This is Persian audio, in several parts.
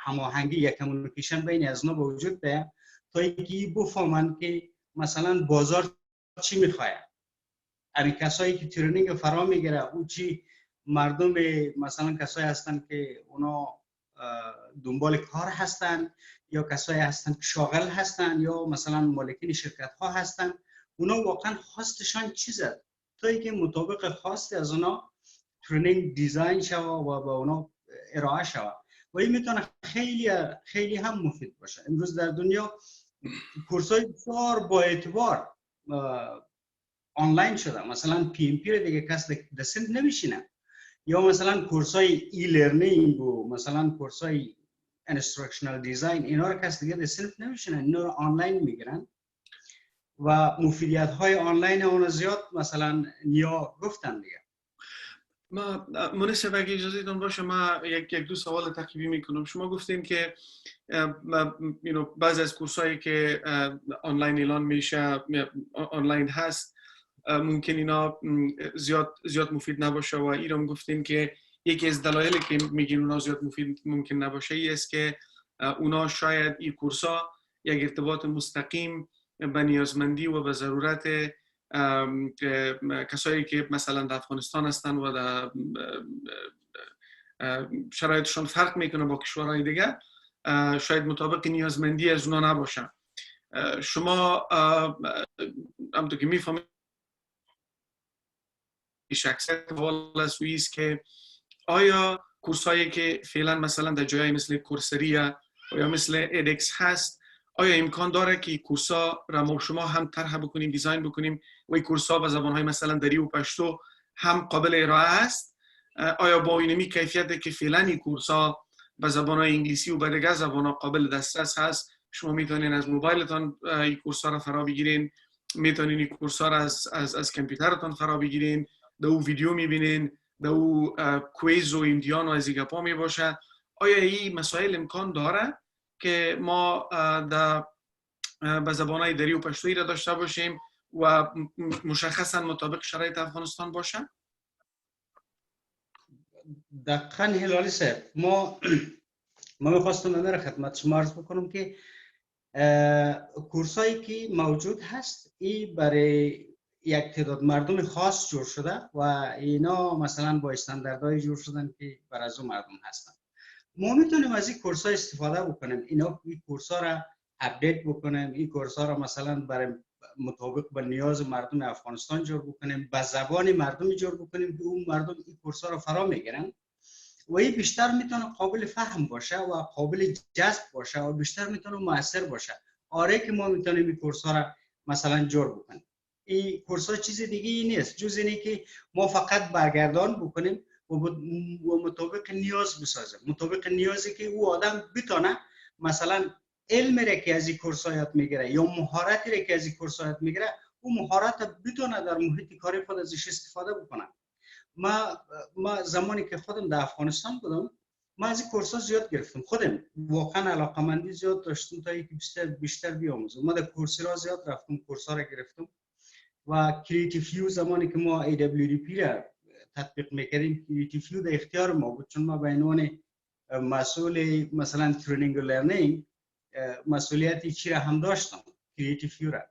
هماهنگی یا کمیونیکیشن بین از اونا وجود بیاد تا اینکه بفهمن که مثلا بازار چی میخواد. اگه کسایی که ترینینگ فرا میگیره او چی مردم مثلا کسایی هستن که اونا دنبال کار هستن یا کسایی هستن که شاغل هستن یا مثلا مالکین شرکت ها هستن، اونا واقعا خواستشان چیزه تا اینکه مطابق خواست از اونا ترینینگ دیزاین شوه و به اونا ارائه شوه و این میتونه خیلی هم مفید باشه. امروز در دنیا کورسای بسیار با اعتبار آنلاین شده، مثلا پی ام پی رو دیگه کس دست نمیشینه، یا مثلا کورسای ای لرنینگ و مثلا کورسای انستراکشنال دیزاین اینا رو کس دیگه دست نمیشینه، اینا رو آنلاین میگیرن و مفیدیت های آنلاین اون زیاد مثلا نیا گفتن دیگه. ما مونس اگه اجازه دون باشه ما یک دو سوال تعقیبی میکنم. شما گفتین که بعضی از کورسایی که آنلاین اعلان میشه آنلاین هست ممکن اینا زیاد مفید نباشه و ایرام گفتین که یکی از دلایلی که میگین اونا زیاد مفید ممکن نباشه ای است که اونا شاید این کورسا یک ارتباط مستقیم به نیازمندی و به ضرورت کسایی که مثلا در افغانستان هستن و در شرایطشون فرق میکنه با کشورهای دیگه شاید مطابق نیازمندی از اونا نباشن. شما همونطور که میفهمید شخصیت والا سوئیس که آیا کورسایی که فعلا مثلا در جایی مثل کورسری یا مثل ادکس هست آیا امکان داره که کورسا را ما شما هم طرح بکنیم دیزاین بکنیم و این کورسا به زبانهای مثلا دری و پشتو هم قابل ارائه است؟ آیا با اینمی کیفیتی که فعلا این کورسا به زبانهای انگلیسی و به دیگر زبانها قابل دسترس هست شما میتونین از موبایلتان این کورسا را فرا بگیرین، میتونین این کورسا را از کامپیوترتان فرا بگیرین، دو ویدیو میبینین، دو کویز و امتحان و از این گپا میباشه؟ آیا این مسائل امکان داره که ما به زبانهای دری و پشتویی را داشته باشیم و مشخصا مطابق شرایط افغانستان باشه؟ دقیقاً هلالی صاحب ما میخواستم امیر خدمت شما عرض بکنم که کورسایی که موجود هست این برای یک تعداد مردم خاص جور شده و اینا مثلا با استانداردهای جور شدن که برای از اون مردم هستن. ما میتونیم از این کورس‌ها استفاده بکنیم، این کورس‌ها را اپدیت بکنیم، این کورس‌ها را مثلا برای مطابق با نیاز مردم افغانستان جور بکنیم، با زبان مردم جور بکنیم که اون مردم این کورس‌ها را فرا میگیرن و این بیشتر میتونه قابل فهم باشه و قابل جذب باشه و بیشتر میتونه مؤثر باشه. آره که ما میتونیم این کورس‌ها را مثلا جور بکنیم. این کورس‌ها چیز دیگه ای نیست جز اینی که ما فقط برگردان بکنیم و مطابق نیاز بسازیم، مطابق نیازی که او آدم بتونه مثلا علم را که از این کورس‌ها یاد میگیره یا مهارتی را که از این کورس‌ها یاد میگیره او مهارت بتونه در محیط کاری خود ازش استفاده بکنه. ما زمانی که خودم در افغانستان بودم ما از این کورس‌ها زیاد گرفتم، خودم واقعا علاقه‌مندی زیاد داشتم تا اینکه بیشتر بیاموزم. ما در کورس‌ها زیاد رفتم، کورس‌ها را گرفتم و کریتیو زمانی که ما AWDP را تطبیق میکردیم کریتیو در اختیار ما بود، چون ما به عنوان مسئول مثلا ترینینگ و لرنینگ مسئولیتی چی را هم داشتم کریتیو را،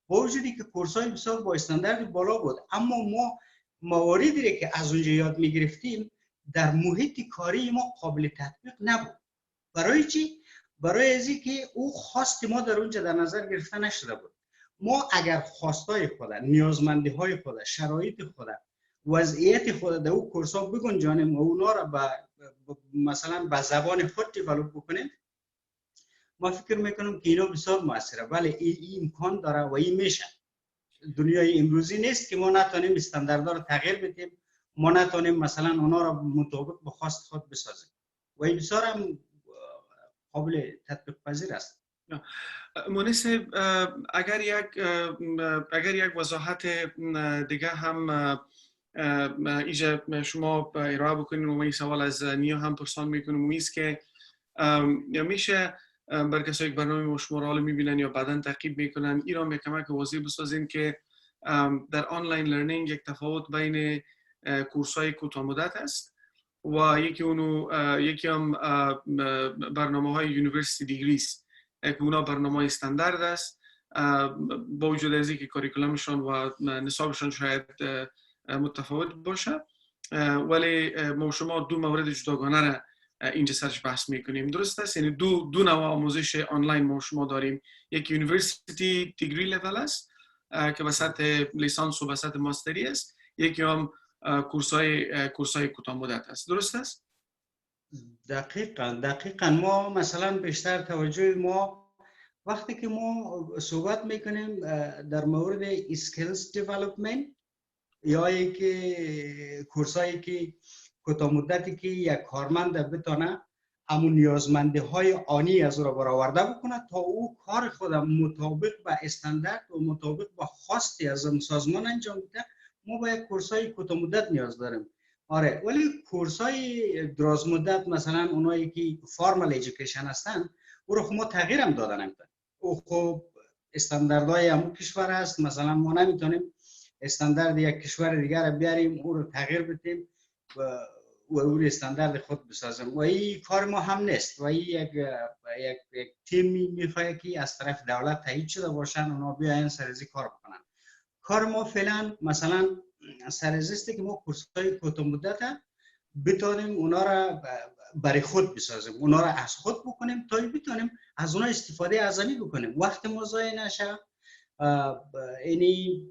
با وجودی که کورس‌های بسیار با استاندارد بالا بود اما ما مواردی را که از اونجا یاد میگرفتیم در محیط کاری ما قابل تطبیق نبود. برای چی؟ برای ازی که او خواست ما در اونجا در نظر گرفته نشده بود. ما اگر خواستای خود، نیازمندی های خود، شرایط خود، وضعیت خود در او کورس‌ها بگنجانیم و اونا را مثلا به زبان خود دیولپ بکنیم، ما فکر میکنم که اینا بسیار موثره. ولی این امکان داره و این میشه. دنیای امروزی نیست که ما نتونیم استانداردها رو تغییر بدیم، ما نتونیم مثلا اونا را مطابق به خواست خود بسازیم و این بسیار هم قابل تطبیق پذیر است. مونس اگر یک وضاحت دیگه هم ایجا شما ارائه بکنید و این سوال از نیا هم پرسان میکنم و ایست که میشه بر کسایی که برنامه شما را حالا میبینن یا بعداً تعقیب میکنن این را کمک واضح بسازین که در آنلاین لرنینگ یک تفاوت بین کورس‌های کوتاه مدت است و یکی هم برنامه‌های یونیورسیتی دیگریست که اونا برنامه استاندارد است، با وجود از اینکه کاریکولمشون و نصابشون شاید متفاوت باشه، ولی ما شما دو مورد جداگانه را اینجا سرش بحث میکنیم. درست است؟ یعنی دو نوع آموزش آنلاین ما شما داریم. یک یونیورسیتی دیگری لول است که به سطح لیسانس و به سطح ماستری است، یکی هم کورسای کوتاه مدت است. درست است؟ دقیقاً ما مثلا بیشتر توجه ما وقتی که ما صحبت میکنیم در مورد اسکیلز دیولپمنت یا که کورسایی که کوتاه مدتی که یک کارمند بتونه همون نیازمندی های آنی از را برآورده بکنه تا او کار خود مطابق با استاندارد و مطابق با خواستی از سازمان انجام بده، ما باید کورسای کوتاه مدت نیاز داریم. آره، ولی کورسای دراز مدت مثلا اونایی که فارمال ایژوکیشن هستن او رو ما تغییر هم دادن. او خب استانداردهای همون کشور است، مثلا ما نمیتونیم استاندارد یک کشور دیگر رو بیاریم او رو تغییر بدیم و او استاندارد خود بسازیم و این کار ما هم نیست و این یک تیمی میخواد که از طرف دولت تایید شده باشن اونا بیاین سرزی کار بکنن. کار ما فعلا مثلا سرزیسته که ما کورس‌های کوتاه مدت بتونیم اونا را برای خود بسازیم، اونا را از خود بکنیم تا بتونیم از اونا استفاده اعظمی بکنیم، وقت ما ضایع نشه. اینی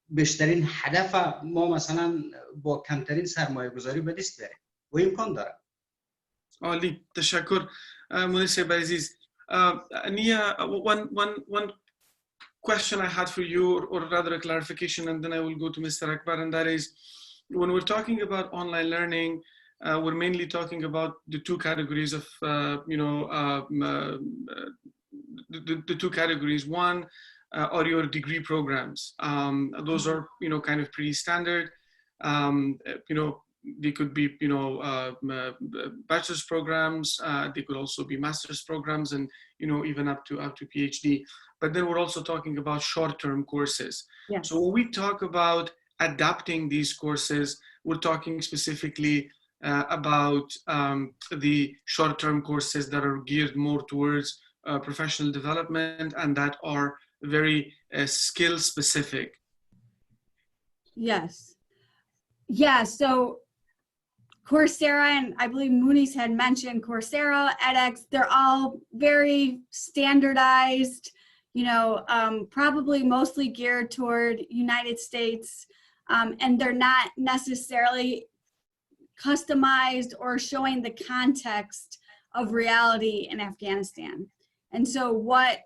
بیشترین هدف ما مثلا با کمترین سرمایه گذاری به دست بیاریم و امکان داره. عالی، تشکر مونس عزیز. Nia, one question I had for you, or rather a clarification, and then I will go to Mr. Akbar, and that is, when we're talking about online learning, we're mainly talking about the two categories of, the two categories. One are your degree programs. Those are, kind of pretty standard. They could be, bachelor's programs. They could also be master's programs, and even up to PhD. But then we're also talking about short-term courses. Yes. So when we talk about adapting these courses, we're talking specifically about the short-term courses that are geared more towards professional development and that are very skill specific. Yes. Yeah, so Coursera, and I believe Munis had mentioned Coursera, edX, they're all very standardized, probably mostly geared toward United States, and they're not necessarily customized or showing the context of reality in Afghanistan. And so what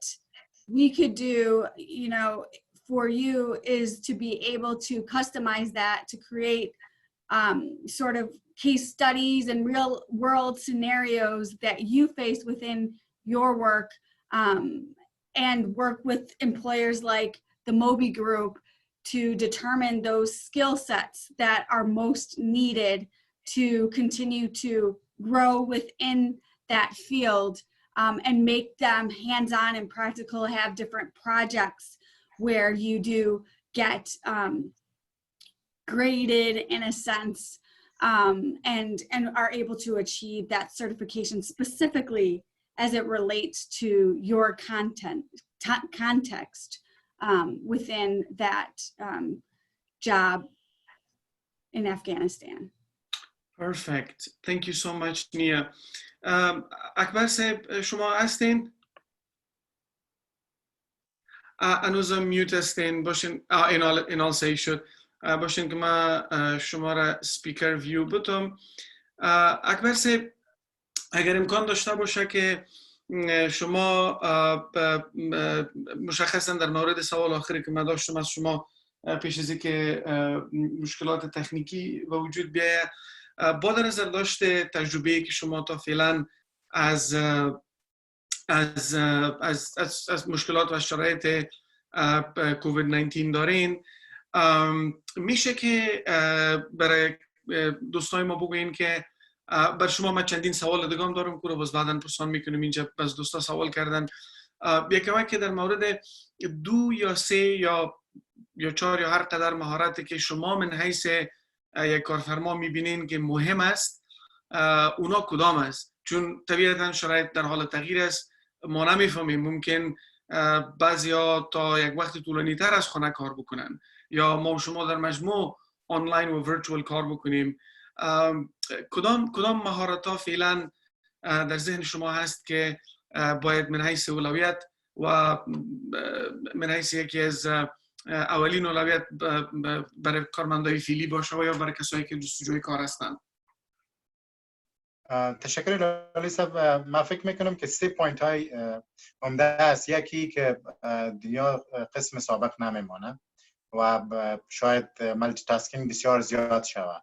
we could do, for you is to be able to customize that to create sort of case studies and real world scenarios that you face within your work, and work with employers like the Moby group to determine those skill sets that are most needed to continue to grow within that field, and make them hands-on and practical, have different projects where you do get graded in a sense, and are able to achieve that certification specifically as it relates to your context within that job in Afghanistan. Perfect. Thank you so much, Nia. Akbar sahib, شما هستین؟ هنوزم میوت هستین باشین. اینال صحیح شد. باشین که من شما را سپیکر ویو بدم. اکبر صاحب، اگر امکان داشته باشه که شما مشخصا در مورد سوال آخری که من داشتم از شما پیش از اینکه مشکلات تکنیکی به وجود بیاید، با در نظر داشته تجربه‌ای که شما تا فعلا از مشکلات و شرایط کووید 19 دارین، میشه که برای دوستای ما بگوین که بر شما من چندین سوال دیگه هم دارم که رو باز بعداً پرسان میکنیم. اینجا باز دوستا سوال کردن. یکی که در مورد 2 یا 3 یا 4 یا هر قدر مهارتی که شما من حیث یک کارفرما میبینین که مهم است اونا کدام است؟ چون طبیعتا شرایط در حال تغییر است، ما نمیفهمیم، ممکن بعضیا تا یک وقت طولانی تر از خانه کار بکنن یا ما و شما در مجموع آنلاین و ورچوال کار بکنیم. کدام مهارت ها فعلا در ذهن شما هست که باید من حیث اولویت و من حیث یکی از اولین اولویت برای کارمندای فعلی باشه و یا برای کسایی که جستجوی کار هستن؟ تشکر لالی صاحب. من فکر میکنم که 3 پوینت های عمده است. یکی که دنیا قسم سابق نمیمانه و شاید مالتی تاسکینگ بسیار زیاد شود.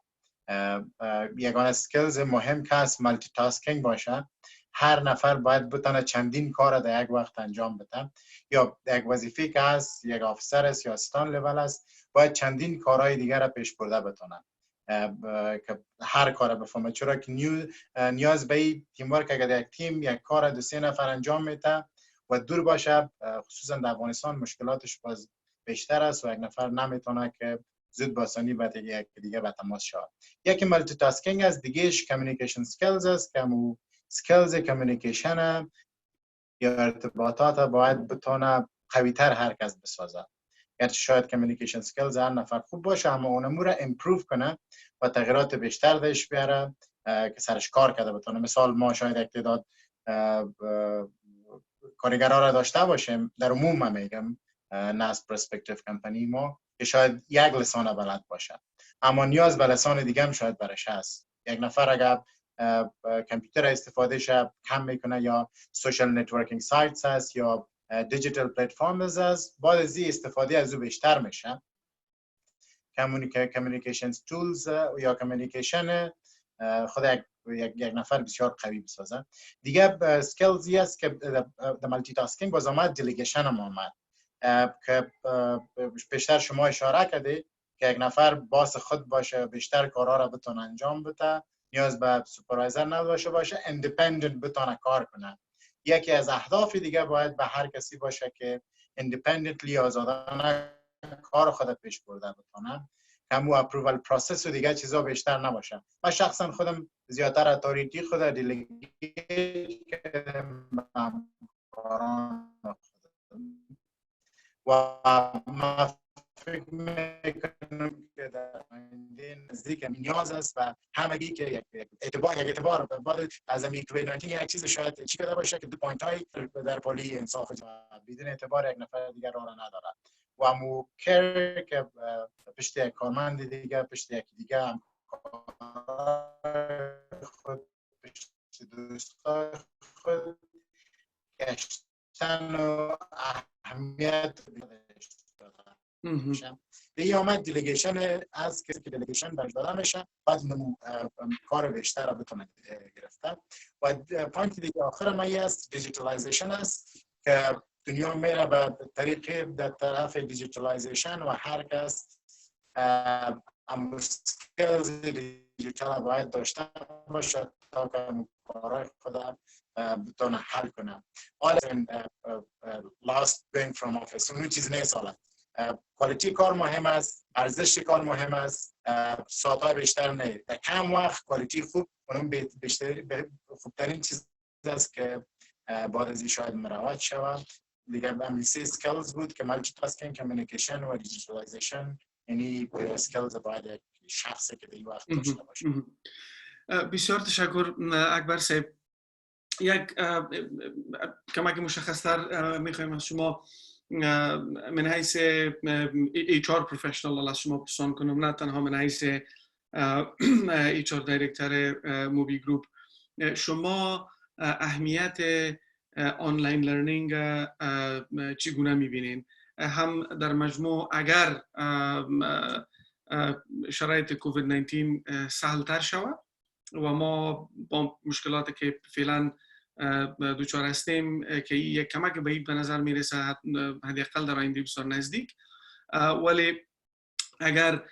یگانه سکیلز مهم که است مالتی تاسکینگ باشه. هر نفر باید بتونه چندین کار در یک وقت انجام بده، یا یک وظیفه که است، یک افسر است یا استان لول است، باید چندین کارهای دیگر را پیش برده بتونه که هر کار بفهمه، چرا که نیاز به تیم ورک اگر یک تیم یک کار 2-3 نفر انجام میده و دور باشه، خصوصا در افغانستان مشکلاتش باز بیشتر است و یک نفر نمیتونه که زود با آسانی با یک دیگه به تماس شود. یکی مالتی تاسکینگ است، دیگهش کمیونیکیشن سکیلز است که مو سکیلز کمیونیکیشن یا ارتباطات باید بتونه قوی‌تر هر کس بسازه. گرچه شاید کمیونیکیشن سکیلز هر نفر خوب باشه اما اونمو را امپروو کنه و تغییرات بیشتر درش بیاره که سرش کار کرده بتونه. مثال ما شاید یک تعداد کارگرها را داشته باشیم، در عموم میگم نه از پرسپکتیو کمپانی ما، که شاید یک لسان بلد باشه اما نیاز به لسان دیگه هم شاید برش هست. یک نفر اگر کامپیوتر استفاده شه کم میکنه یا سوشال نتورکینگ سایتس هست یا دیجیتال پلتفرمز هست، بعد از این استفاده از او بیشتر میشه. کمیونیکیشن تولز یا کمیونیکیشن خود یک نفر بسیار قوی بسازه. دیگه سکیلزی است که در مالتی تاسکینگ باز آمد دیلیگیشن هم آمد که بیشتر شما اشاره کردی که یک نفر باس خود باشه، بیشتر کارها را بتونه انجام بده، نیاز به سوپروایزر نباشه، باشه اندیپندنت بتونه کار کنه. یکی از اهداف دیگه باید به هر کسی باشه که اندیپندنتلی آزادانه کار خود پیش برده بتونه، همو اپرووال پروسس و دیگه چیزا بیشتر نباشه. من شخصا خودم زیادتر اتوریتی خود دیلیگیت کردم و من فکر میکنم که در آینده نزدیک نیاز است و همگی که یک اعتبار بعد از این کووید-19 یک چیز شاید چی کده باشه که 2 پوینت های در پلی انصاف بدون اعتبار یک نفر دیگر را نداره و مو کر که پشت یک کارمند دیگه، پشت یک دیگه هم خود، پشت دوستای خود گشتن و اهمیت دیگه آمد دیلیگیشن از کسی که دیلیگیشن برش داده میشه، بعد کار بیشتر را بتونه گرفته. و پوینت دیگه آخر ما است دیجیتالایزیشن است که دنیا میره به طریق در طرف دیجیتالایزیشن و هر کس اسکیلز دیجیتال باید داشته باشه تا که کارهای خود بتونه حل کنه. all last going from office اون چیز نیست. حالا کوالیتی کار مهم است، ارزش کار مهم است، ساعت‌های بیشتر نه، در کم وقت کوالیتی خوب اون بیشتر خوبترین چیز است که بعد از این شاید مراعات شود. دیگه همین 3 سکیلز بود که مالتی تاسکینگ، کمیونیکیشن و دیجیتالایزیشن، یعنی سکیلز باید یک شخصی که در این وقت داشته باشه. بسیار تشکر اکبر صاحب. یک کمک مشخص‌تر می‌خوایم از شما من حیث HR پروفشنال از شما پرسان کنم، نه تنها من حیث HR دایرکتر موبی گروپ. شما اهمیت آنلاین لرنینگ چگونه می‌بینید؟ هم در مجموع اگر شرایط کووید 19 سهل‌تر شود و ما با مشکلاتی که فعلا دوچار هستیم که یک کمک به این به نظر میرسه حداقل در آینده بسیار نزدیک، ولی اگر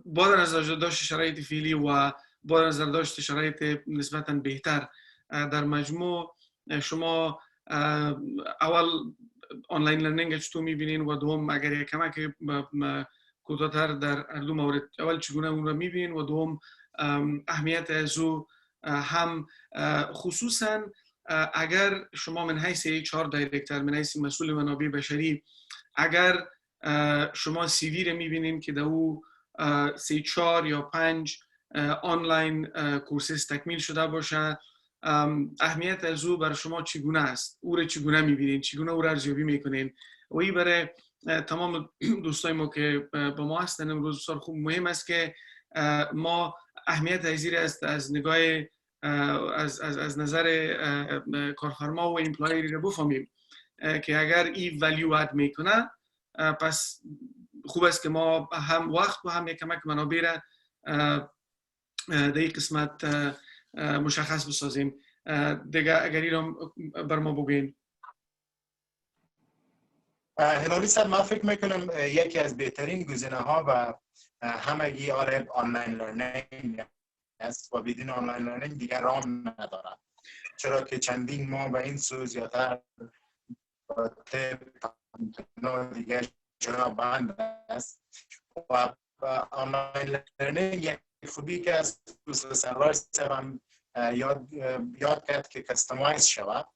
با نظر داشت شرایط فعلی و با نظر داشت شرایط نسبتاً بهتر در مجموع شما اول آنلاین لرنینگ چطور میبینین و دوم اگر یک کمک کوتاه‌تر در دو مورد. اول چگونه اون رو میبینین و دوم اهمیت از او هم خصوصا اگر شما من حیث HR دایرکتور، من حیث مسئول منابع بشری، اگر شما CV رو میبینین که در او 3 4 یا 5 آنلاین کورسز تکمیل شده باشه، اهمیت از او برای شما چگونه است؟ او رو چگونه میبینین؟ چگونه او رو ارزیابی میکنین؟ و این برای تمام دوستای ما که با ما هستن امروز بسیار خوب مهم است که ما اهمیت ازیر است از نگاه از نظر کارفرما و ایمپلایری رو بفهمیم که اگر این ولیو اد میکنه پس خوب است که ما هم وقت و هم کمک منابع را در این قسمت مشخص بسازیم. دیگه اگر این رو بر ما بگوین. هلالی صاحب، من فکر میکنم یکی از بهترین گزینه ها و همگی آنلاین لرنینگ است و بدون آنلاین لرنینگ دیگر راه نداره، چرا که چندین ماه به این سو زیادتر دیگر جا بند است و آنلاین لرنینگ یک خوبی که از سروار صاحب یاد کرد که کستمایز شود،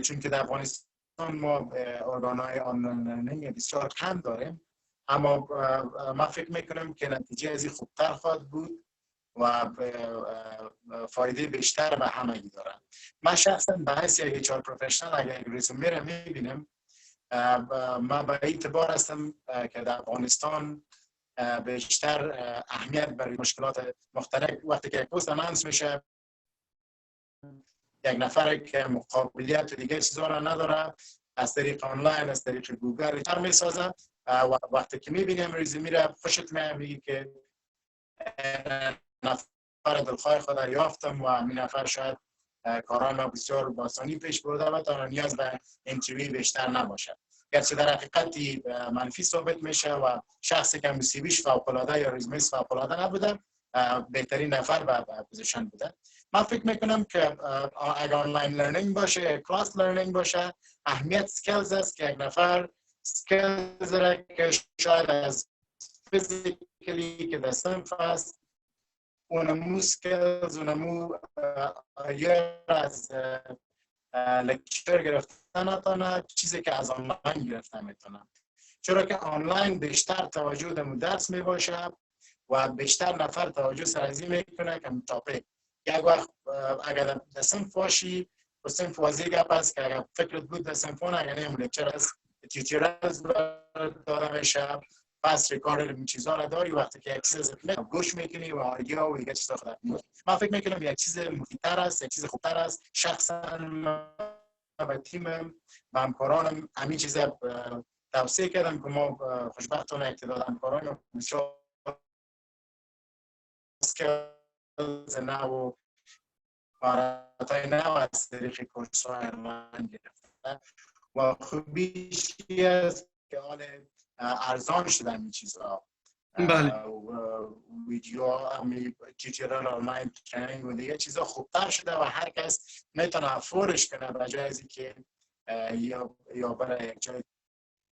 چون که در افغانستان ما ارگان‌های آنلاین لرنینگ بسیار کم داریم، اما من فکر میکنم که نتیجه از این خوبتر خواهد بود و فایده بیشتر به همگی دارن. من شخصا به حیث یک HR پروفشنال اگر رزومه را میبینم، من به اعتبار هستم که در افغانستان بیشتر اهمیت برای مشکلات مختلف وقتی که یک پست انانس میشه، یک نفر که مقابلیت دیگه چیزا را نداره از طریق آنلاین، از طریق گوگل چر میسازه و وقتی که میبینیم رزومه را خوشت میگی که نفر دلخواه خود را یافتم و این نفر شاید کارهای ما بسیار با آسانی پیش برده و تا نیاز به انترویو بیشتر نباشه، گرچه در حقیقتی منفی ثابت میشه و شخصی که موسیبیش فوق‌العاده یا رزومه‌اش فوق‌العاده نبوده بهترین نفر به پوزیشن بوده. من فکر میکنم که اگر آنلاین لرنینگ باشه، کلاس لرنینگ باشه، اهمیت سکیلز است که یک نفر سکیلز را که شاید از فیزیکلی که در صنف است اونمو سکیلز اونمو یا از لکچر گرفتن نتونه چیزی که از آنلاین گرفتن میتونه، چرا که آنلاین بیشتر توجه در درس میباشه و بیشتر نفر توجه سرازی میکنه که تاپیک یک وقت اگر در صنف باشی و صنف واضح گپ است که اگر فکرت بود در صنفون اگر نیم لکچر است تیوتریالز داره میشه پس ریکارد این چیزا را داری وقتی که یک چیز گوش میکنی و آیدیا و یک چیز خودت میگی. من فکر میکنم یک چیز مفیدتر است، یک چیز خوبتر است. شخصا و تیمم و همکارانم همین چیز توصیه کردم که ما خوشبختانه اقتدار همکارانم بسیار اسکیلز نو و مهارت‌های نو از طریق کورس‌های آنلاین گرفته و خوبیش است که حال ارزان شدن این چیزها. بله. ویدیو تیوتریال آنلاین ترینینگ و دیگه چیزا خوبتر شده و هر کس میتونه افورش کنه به جای از اینکه یا برای یک جای.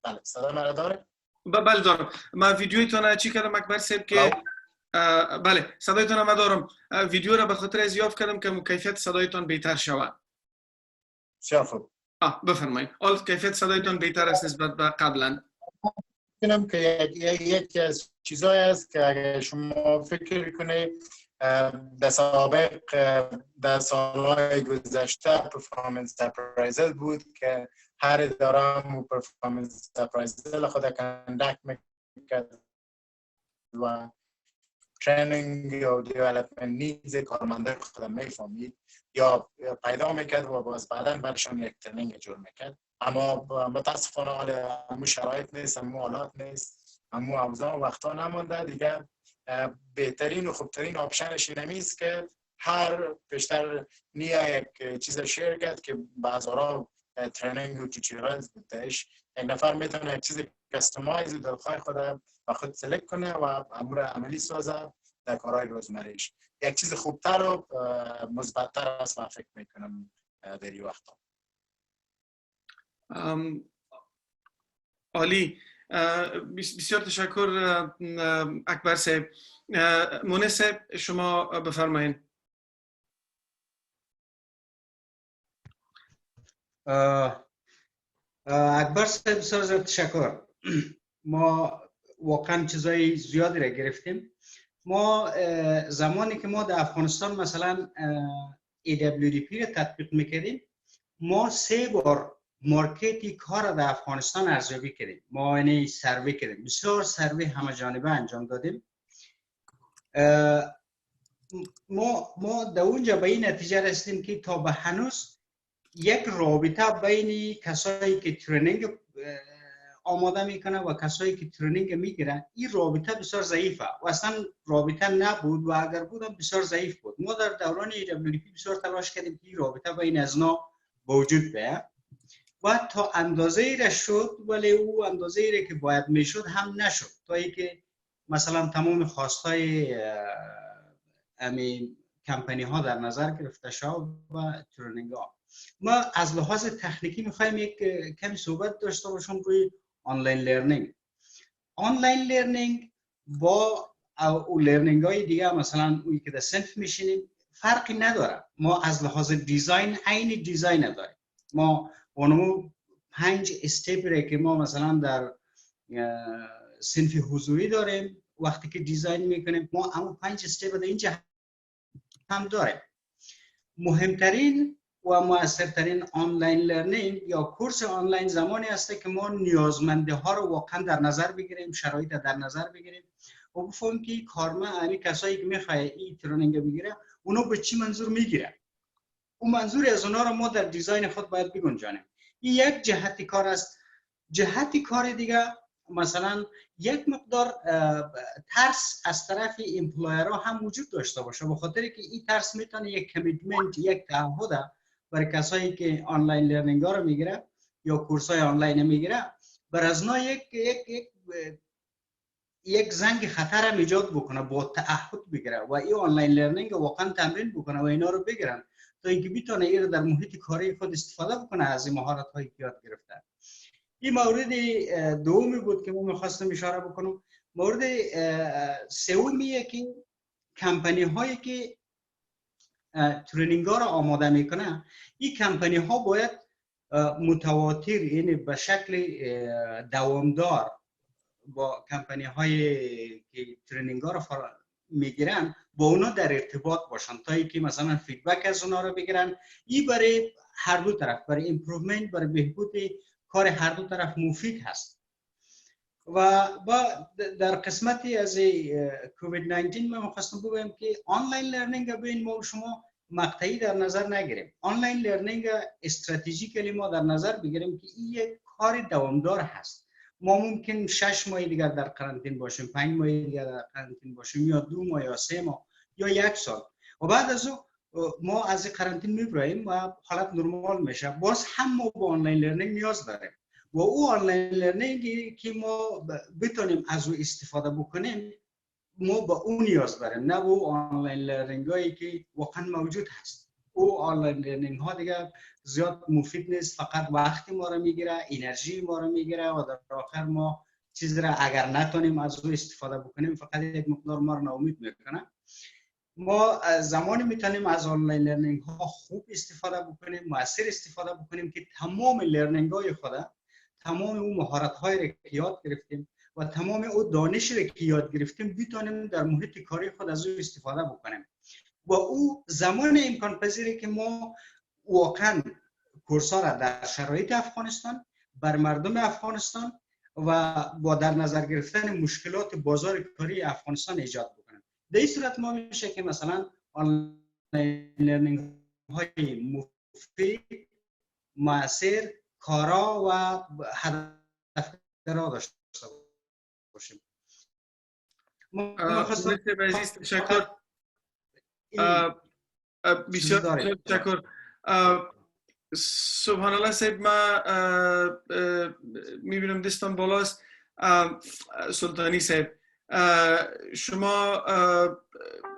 بله صدا مرا داره؟ بله دارم. من ویدیویتون چی کردم اکبر صاحب که بله صدایتون هم دارم. ویدیو را به خاطر از یافت کردم که کیفیت صدایتون بهتر شود. بسیار خوب. بفرمایید. کیفیت صدایتون بهتر است نسبت به قبلا. می‌دونم که یکی از چیزایی است که اگر شما فکر کنید در سابق در سالهای گذشته پرفورمنس اپرایزل بود که هر اداره و پرفورمنس اپرایزل خود کاندکت میکرد و ترینینگ یا دیولپمنت نیز کارمنده خود میفهمید یا پیدا میکرد و باز بعدا برشان یک ترینینگ جور میکرد، اما متاسفانه حال همون شرایط نیست، همون حالات نیست، همون اوضاع و وقتا نمانده دیگه. بهترین و خوبترین آپشنش اینمیست که هر بیشتر نیا یک چیز شیر کرد که بازارها ترینینگ و توتوریالز بودش، یک نفر میتونه یک چیز کستمایز دلخواه خود و خود سلکت کنه و امور عملی سازه در کارهای روزمرهش. یک چیز خوبتر و مثبت‌تر است من فکر میکنم در این وقتا. عالی. بسیار تشکر اکبر صاحب. مونس صاحب شما بفرمایید. اکبر صاحب بسیار زیاد تشکر. ما واقعا چیزای زیادی را گرفتیم. ما زمانی که ما در افغانستان مثلا EWDP را تطبیق میکردیم، ما 3 بار مارکتی کار در افغانستان ارزیابی کردیم. ما اینه سروی کردیم، بسیار سروی همه جانبه انجام دادیم. ما در اونجا به این نتیجه رسیدیم که تا به هنوز یک رابطه بین کسایی که ترینینگ آماده میکنه و کسایی که ترینینگ میگیرن، این رابطه بسیار ضعیفه و اصلا رابطه نبود و اگر بود هم بسیار ضعیف بود. ما در دوران EWDP بسیار تلاش کردیم که این رابطه بین از نا وجود بیاد و تا اندازه ای را شد، ولی او اندازه ای را که باید میشد هم نشد، تا اینکه مثلا تمام خواستهای کمپانی ها در نظر گرفته شد و ترینینگ ها. ما از لحاظ تکنیکی میخوایم یک کمی صحبت داشته باشم روی آنلاین لرنینگ. آنلاین لرنینگ با او لرنینگ های دیگه مثلا اوی که در صنف میشینیم فرقی نداره. ما از لحاظ دیزاین عین دیزاین داریم. ما اونمو 5 استپ که ما مثلا در صنف حضوری داریم، وقتی که دیزاین میکنیم ما همون 5 استپ در اینجا هم داریم. مهمترین و مؤثرترین آنلاین لرنینگ یا کورس آنلاین زمانی است که ما نیازمنده ها رو واقعا در نظر بگیریم، شرایط در نظر بگیریم و بفهمیم که کارمند کسایی که میخواد این ترینینگ بگیره اونو به چی منظور میگیره. اون منظور از اونا رو ما در دیزاین خود باید بگنجانیم. این یک جهت کار است. جهت کار دیگه مثلا یک مقدار ترس از طرف ایمپلویرها هم وجود داشته باشه، به خاطر که این ترس میتونه یک کمیتمنت، یک تعهد برای کسایی که آنلاین لرنینگ ها رو میگیره یا کورس های آنلاین میگیره، بر از نا یک زنگ خطر هم ایجاد بکنه، با تعهد بگیره و این آنلاین لرنینگ واقعا تمرین بکنه و اینا رو بگیرن تا اینکه بتونه این رو در محیط کاری خود استفاده بکنه از این مهارت هایی که یاد گرفته. این مورد دومی بود که ما می‌خواستم اشاره بکنم. مورد سومیه که کمپانی هایی که ترینینگ ها را آماده میکنه، این کمپانی ها باید متواتر، یعنی به شکل دوامدار با کمپانی های که ترینینگ ها را میگیرن با اونا در ارتباط باشن تا اینکه مثلا فیدبک از اونا رو بگیرن. این برای هر دو طرف، برای ایمپروومنت، برای بهبود کار هر دو طرف مفید هست. و در قسمتی از کووید 19 ما می‌خواستم بگم که آنلاین لرنینگ بین ما و شما مقطعی در نظر نگیریم. آنلاین لرنینگ استراتژیکلی ما در نظر بگیریم که این یک کار دوامدار هست. ما ممکن 6 ماه دیگر در قرنطینه باشیم، 5 ماه دیگر در قرنطینه باشیم، یا 2 ماه یا 3 ماه یا 1 سال و بعد از اون ما از قرنطینه میبریم و حالت نرمال میشه. باز هم ما با آنلاین لرنینگ نیاز داریم و او آنلاین لرنینگی که ما بتونیم از او استفاده بکنیم ما با اون نیاز داریم، نه با آنلاین لرنینگ هایی که واقعا موجود هست. او آنلاین لرنینگ ها دیگه زیاد مفید نیست، فقط وقت ما رو میگیره، انرژی ما رو میگیره و در آخر ما چیزی را اگر نتونیم از او استفاده بکنیم فقط یک مقدار ما رو ناامید میکنه. ما زمانی میتونیم از آنلاین لرنینگ ها خوب استفاده بکنیم، مؤثر استفاده بکنیم که تمام لرنینگ های خود، تمام اون مهارت های را که یاد گرفتیم و تمام اون دانش را که یاد گرفتیم بتونیم در محیط کاری خود از او استفاده بکنیم. و او زمان امکان پذیره که ما واقعا کورس ها را در شرایط افغانستان بر مردم افغانستان و با در نظر گرفتن مشکلات بازار کاری افغانستان ایجاد بکنیم. در این صورت ما میشه که مثلا آنلاین لرنینگ های مفید، مؤثر، کارا و هدفگرا داشته باشیم. تشکر. بسیار تشکر. سبحان الله صاحب، ما میبینم دستان بالاست. سلطانی صاحب، شما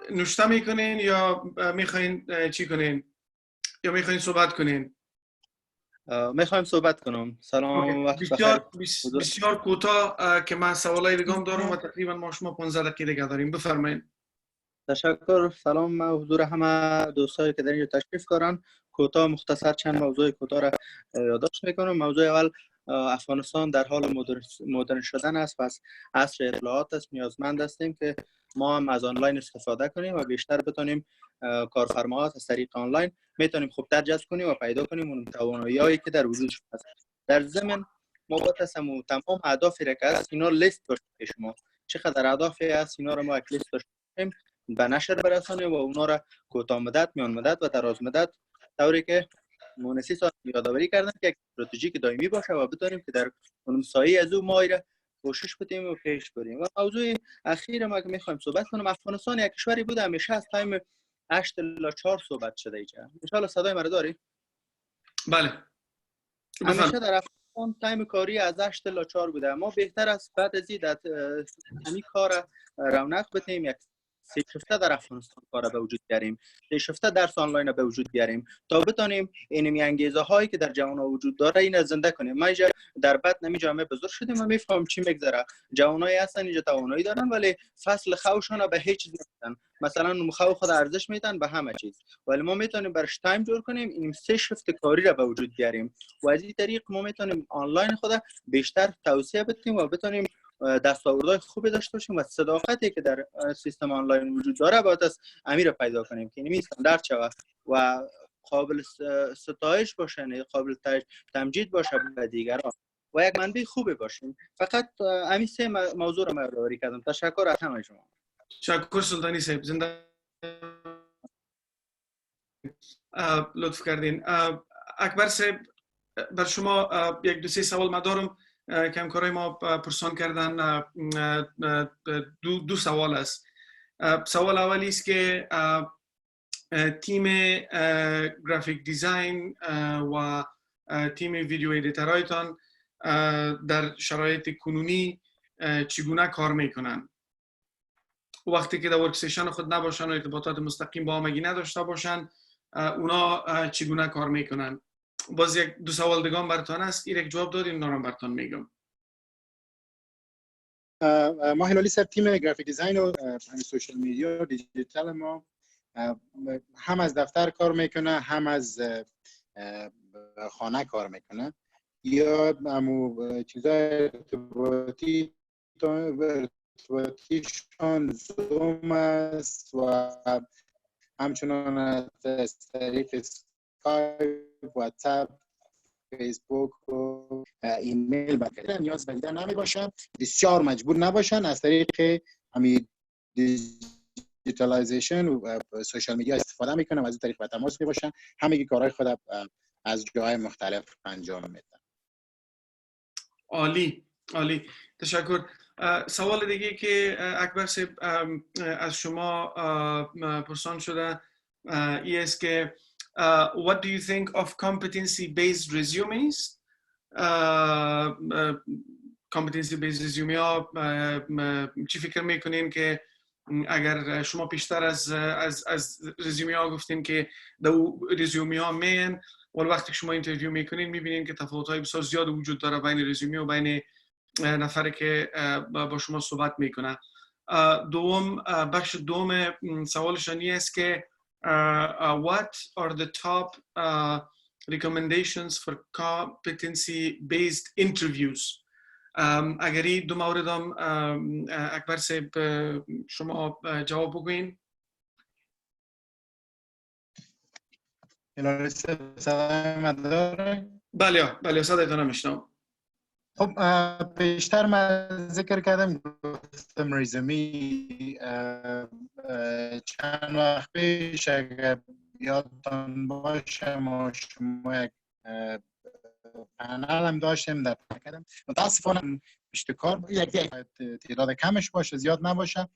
نوشته میکنین یا میخواین چی کنین یا میخواین صحبت کنین؟ میخوایم صحبت کنم. سلام، وقت بخیر. بسیار کوتاه که من سوالای دیگه هم دارم و تقریبا ما شما 15 دقیقه دیگه داریم. بفرمایید. تشکر. سلام حضور همه دوستایی که در اینجا تشریف دارن. کوتاه مختصر چند موضوع کوتاه را یادداشت میکنم. موضوع اول، افغانستان در حال مدرن شدن است. پس عصر اطلاعات است. نیازمند هستیم که ما هم از آنلاین استفاده کنیم و بیشتر بتونیم کارفرماها از طریق آنلاین میتونیم خوبتر جذب کنیم و پیدا کنیم اون توانایی‌هایی که در وجود هست. در ضمن ما باید تمام اهدافی را که هست اینا لیست داشته که شما چقدر اهدافی هست اینا رو ما یک لیست داشته باشیم به نشر برسانیم و اونا را کوتاه مدت، میان مدت و دراز مدت طوری که مونسی صاحب یادآوری کردن که یک استراتژیک دائمی باشه و بتونیم که در اون سایه از اون مایره کوشش کنیم و پیش بریم. و موضوع اخیر ما که میخوایم صحبت کنیم، افغانستان یک کشوری بوده همیشه از تایم 8 الی 4 صحبت شده ایجا. ان شاء الله صدای مرا داری؟ بله. همیشه در افغانستان تایم کاری از 8 الی 4 بوده. ما بهتر است بعد از این همین کار رونق بدیم، یک 3 شفته در افغانستان کار به وجود بیاریم، 3 شفته درس آنلاین به وجود بیاریم تا بتونیم اینمی انگیزه هایی که در جوان‌ها وجود داره این زنده کنیم. ما اینجا در بطن نمی جامعه بزرگ شدیم و میفهمم چی میگذره. جوانایی هستن اینجا توانایی دارن ولی فصل خوشون به هیچ چیز نمیدن. مثلا خو خود ارزش میدن به همه چیز، ولی ما میتونیم برش تایم جور کنیم، این 3 شفت کاری را به وجود بیاریم و از این طریق ما میتونیم آنلاین خود بیشتر توسعه بدیم و بتونیم دستاوردهای خوبی داشته باشیم و صداقتی که در سیستم آنلاین وجود داره باید از امیر پیدا کنیم که این استاندارد شود و قابل ستایش باشه، قابل تمجید باشه به دیگران و یک منبع خوبی باشیم. فقط همین 3 موضوع رو یادآوری کردم. تشکر از همه شما. تشکر سلطانی صاحب، زنده لطف کردین. اکبر صاحب، بر شما یک دو سه سوال ما دارم که همکارای ما پرسان کردن. دو سوال است. سوال اولی است که تیم گرافیک دیزاین و تیم ویدیو ادیتورایتان در شرایط کنونی چگونه کار میکنن؟ وقتی که در ورک سیشن خود نباشن و ارتباطات مستقیم با همگی نداشته باشن، اونا چگونه کار میکنن؟ باز یک دو سوال دیگه هم براتون است، یک جواب دادیم، نارم براتون میگم. ما هلالی صاحب تیم گرافیک دیزاین و سوشال میدیا و دیجیتال ما هم از دفتر کار میکنه هم از خانه کار میکنه، یا همو چیزای ارتباطیشان زوم است و همچنان از طریق اسکایپ، واتساپ، فیسبوک و ایمیل بکنن. نیاز به دیدن نمی باشن، بسیار مجبور نباشن، از طریق همین دیجیتالایزیشن و سوشال میدیا استفاده میکنن و از این طریق به تماس می باشن. همه کارهای خود از جاهای مختلف انجام میدن. عالی، عالی، تشکر. سوال دیگه که اکبر صاحب از شما پرسان شده این است که what do you think of competency based resumes? competency based resume ها چی فکر میکنین که اگر شما بیشتر از رزومه ها گفتین که در رزومه ها مین، ولی وقتی شما اینترویو میکنین میبینین که تفاوت های بسیار زیاد وجود داره بین رزومه و بین نفری که با شما صحبت میکنه. بخش دوم سوالشان این است که what are the top recommendations for competency based interviews؟ اگر این دو مورد هم اکبر صاحب شما جواب بگوین. بله صدایتان میشنم. خب بیشتر من ذکر کردم، گفتم رزومه چند وقت پیش اگر یادتان باشه ما شما یک پنل هم داشتیم در کردم. متاسفانه پشت کار یک تعداد کمش باشه، زیاد نباشه،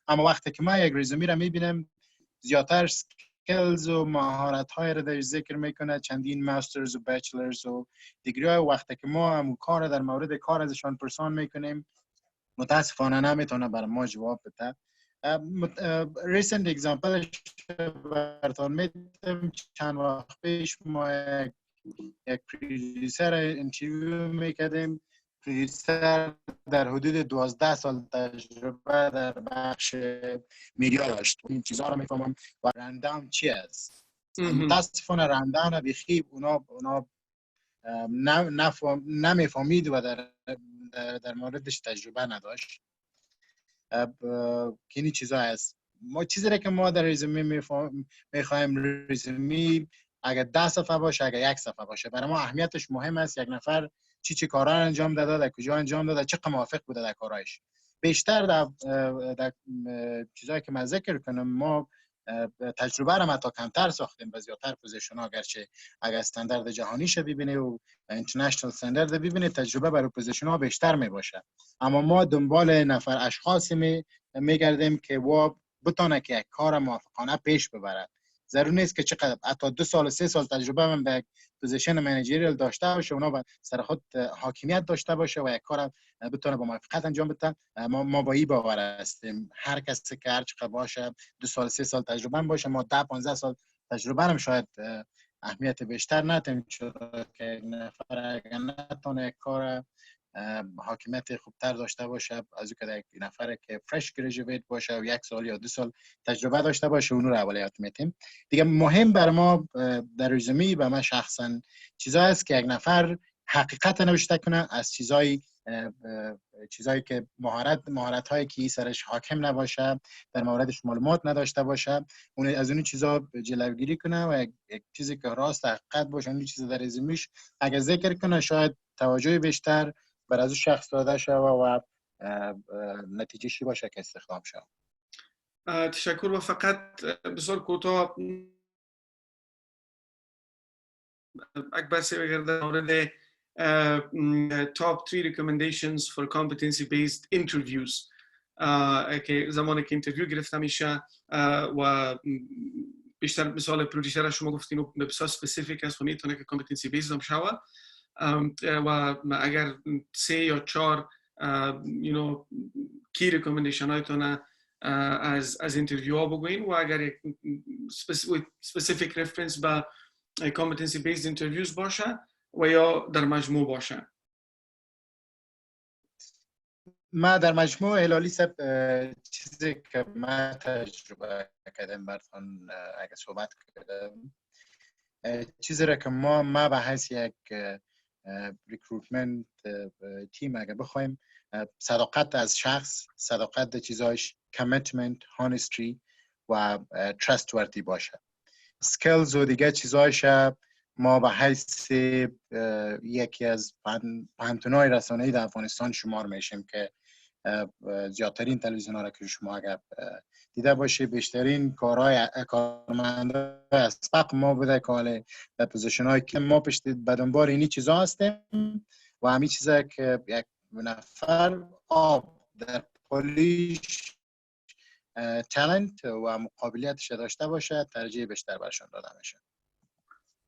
اما وقتی که ما یک رزومه را میبینم زیادتر سکیلز و مهارت های را در ذکر میکنه، چندین ماسترز و بچلرز و دیگری های. وقتی که ما هم کار در مورد کار ازشان پرسان میکنیم متاسفانه نمیتونه بر ما جواب بده. ریسنت اگزامپلش براتون میدم. چند وقت پیش ما یک پرودیوسر اینترویو میکردیم. پرودیوسر در حدود 12 سال تجربه در بخش میدیا داشت. این چیزها رو میفهمم. و رندام چی است؟ متاسفانه رندام بیخی اونا نمیفهمید و در موردش تجربه نداشت. که این چیزا هست. ما چیزی که ما در رزومه میخوایم، رزومه اگر 10 صفحه باشه، اگر 1 صفحه باشه، برای ما اهمیتش مهم است. یک نفر چی کارا انجام داده، در کجا انجام داده، چقدر موافق بوده در کارایش. بیشتر در چیزایی که من ذکر کنم، ما تجربه را تا کمتر ساختیم به زیادتر پوزیشن ها. اگرچه اگر استاندارد جهانی شه ببینه و اینترنشنال استاندارد ببینه، تجربه برای پوزیشن ها بیشتر می باشه. اما ما دنبال نفر اشخاصی میگردیم که و بتونه که یک کار موفقانه پیش ببره. ضرور نیست که چقدر حتی 2 سال 3 سال تجربه من به پوزیشن منیجریال داشته باشه، اونا با سر خود حاکمیت داشته باشه و یک کار بتونه با موفقیت انجام بده. ما با این باور هستیم هر کسی که هر چقدر باشه 2 سال 3 سال تجربه باشه، ما 10 15 سال تجربه هم شاید اهمیت بیشتر ندیم، چون که نفر اگر نتونه یک کار حاکمیت خوبتر داشته باشه از اون که یک نفر که فرش گریجویت باشه و 1 سال یا 2 سال تجربه داشته باشه، اون رو اولویت میدیم. دیگه مهم بر ما در رزومه و من شخصا چیزایی است که یک نفر حقیقت نوشته کنه از چیزایی که مهارت هایی که سرش حاکم نباشه، در موردش معلومات نداشته باشه، اون از اون چیزا جلوگیری کنه و یک چیزی که راست حقیقت باشه، اون چیز در رزومش اگر ذکر کنه شاید توجه بیشتر بر از شخص داده شده و نتیجه شی باشه که استخدام شد. تشکر. و فقط بسیار کوتاه اکبر صاحب اگر در مورد top 3 recommendations for competency based interviews که زمانی که اینترویو گرفته میشه و بیشتر مثال پرودیوسر شما گفتین و بسیار اسپسیفیک است و میتونه که competency based هم شوه و اگر 3 یا 4 کی ریکامندیشن هایتونه از اینترویو ها بگوین و اگر یک specific reference به competency based interviews باشه و یا در مجموع باشه. ما در مجموع هلالی صاحب چیزی که من تجربه کردم براتون اگه صحبت کردم، چیزی را که ما به حیث یک ریکروتمنت تیم اگه بخوایم صداقت از شخص، صداقت در چیزاش، کمیتمنت، هانستری و تراستوردی باشه. سکیلز و دیگه چیزاش ما به حیث یکی از پانتونای رسانه‌ای در افغانستان شمار میشیم که زیادترین تلویزیون ها را که شما اگر دیده باشه بیشترین کارمندای اسبق ما بوده که در پوزیشن هایی که ما پشت به دنبال اینی چیزا هستیم و همین چیزا که یک نفر در پولیش تالنت و مقابلیتش داشته باشه ترجیح بیشتر برشان داده میشه.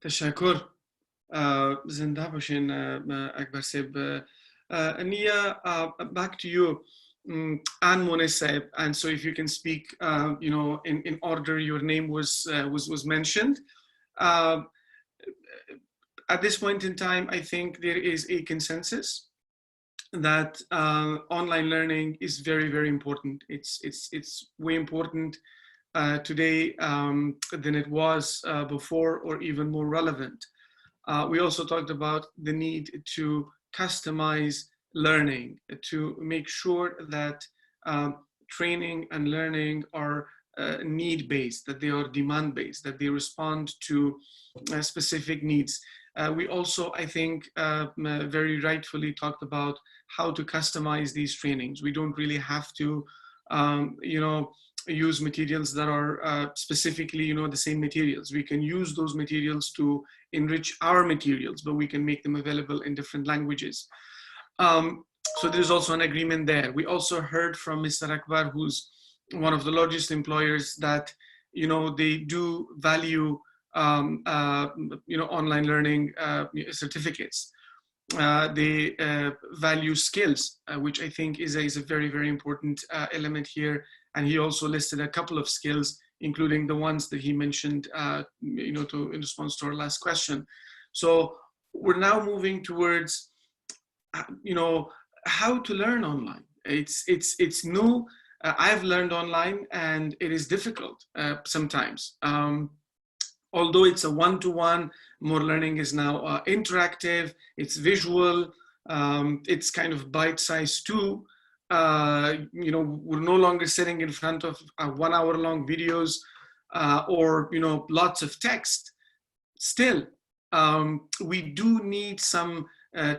تشکر. زنده باشین اکبر صاحب. Nia, back to you and Munis Saib, and so if you can speak in order your name was mentioned. At this point in time, I think there is a consensus that online learning is very, very important. It's way important today than it was before, or even more relevant. We also talked about the need to customize learning, to make sure that training and learning are need-based, that they are demand-based, that they respond to specific needs. We also, I think, very rightfully talked about how to customize these trainings. We don't really have to, use materials that are specifically, the same materials. We can use those materials to enrich our materials, but we can make them available in different languages. So there's also an agreement there. We also heard from Mr. Akbar, who's one of the largest employers, that, they do value, online learning certificates. They value skills, which I think is a very, very important element here. And he also listed a couple of skills, including the ones that he mentioned, in response to our last question. So we're now moving towards, you know, how to learn online. It's new. I've learned online, and it is difficult sometimes. Although it's a one-to-one, more learning is now interactive, it's visual, it's kind of bite-sized too. You know, we're no longer sitting in front of 1 hour long videos or, you know, lots of text. Still, we do need some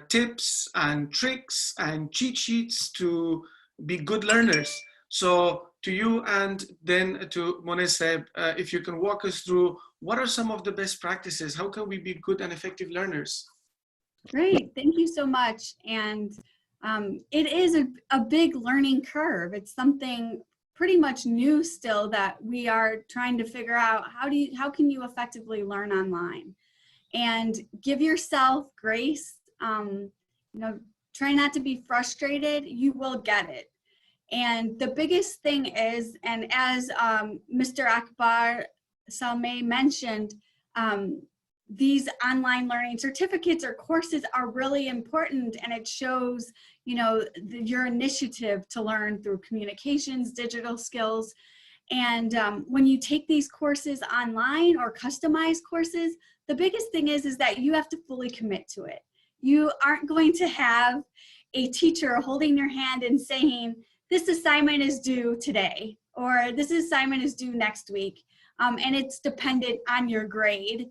tips and tricks and cheat sheets to be good learners. So to you and then to Munis, if you can walk us through what are some of the best practices? How can we be good and effective learners? Great, thank you so much. And it is a big learning curve. It's something pretty much new still that we are trying to figure out how can you effectively learn online, and give yourself grace. You know, try not to be frustrated. You will get it. And the biggest thing is, and as Mr. Akbar Zalmay mentioned, these online learning certificates or courses are really important, and it shows, you know, your initiative to learn through communications, digital skills. And when you take these courses online or customized courses, the biggest thing is that you have to fully commit to it. You aren't going to have a teacher holding your hand and saying, this assignment is due today, or this assignment is due next week, and it's dependent on your grade.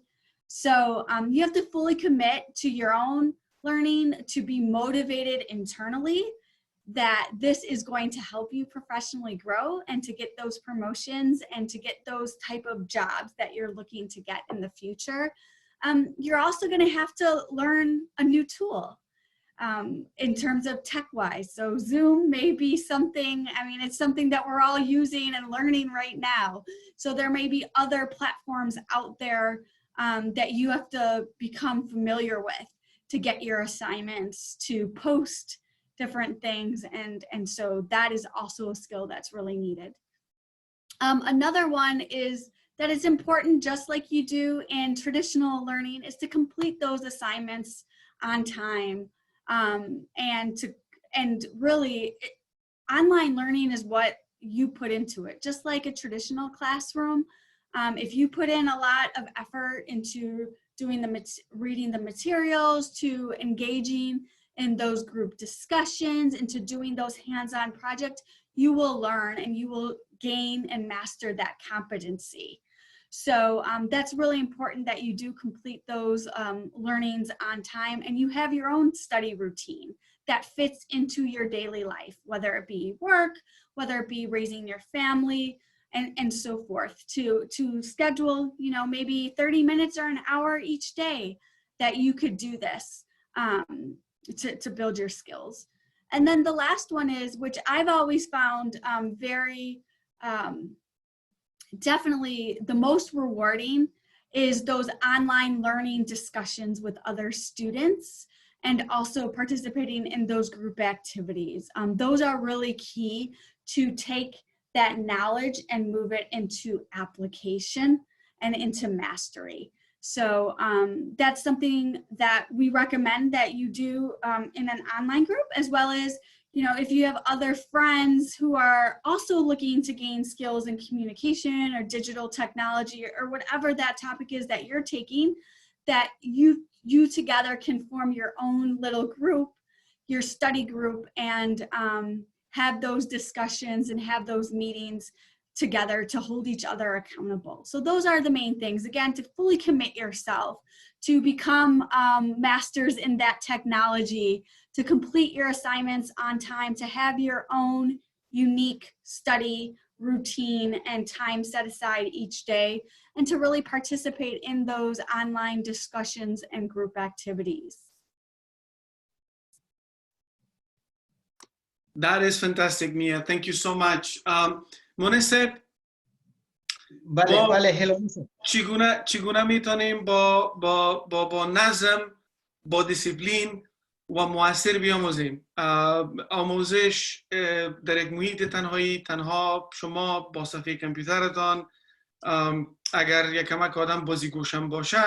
So you have to fully commit to your own learning, to be motivated internally that this is going to help you professionally grow and to get those promotions and to get those type of jobs that you're looking to get in the future. You're also going to have to learn a new tool in terms of tech-wise. So Zoom may be something, I mean, it's something that we're all using and learning right now. So there may be other platforms out there that you have to become familiar with to get your assignments, to post different things. And so that is also a skill that's really needed. Another one is that it's important, just like you do in traditional learning, is to complete those assignments on time. And really, online learning is what you put into it. Just like a traditional classroom, if you put in a lot of effort into reading the materials, to engaging in those group discussions, into doing those hands-on projects, you will learn and you will gain and master that competency. So that's really important that you do complete those learnings on time, and you have your own study routine that fits into your daily life, whether it be work, whether it be raising your family, and so forth, to schedule, you know, maybe 30 minutes or an hour each day that you could do this to build your skills. And then the last one is, which I've always found very definitely the most rewarding, is those online learning discussions with other students and also participating in those group activities. Those are really key to take that knowledge and move it into application and into mastery. So that's something that we recommend that you do in an online group, as well as, you know, if you have other friends who are also looking to gain skills in communication or digital technology or whatever that topic is that you're taking, that you together can form your own little group, your study group, and have those discussions and have those meetings together to hold each other accountable. So those are the main things. Again, to fully commit yourself, to become masters in that technology, to complete your assignments on time, to have your own unique study routine and time set aside each day, and to really participate in those online discussions and group activities. That is fantastic, Mia. Thank you so much. Munis, بله هلو چگونه میتونیم با نظم، با دیسیپلین و مؤثر بیاموزیم؟ آموزش در یک محیط تنهایی، تنها شما با صفحه کامپیوترتان، اگر یک کمک آدم بازیگوشم باشه،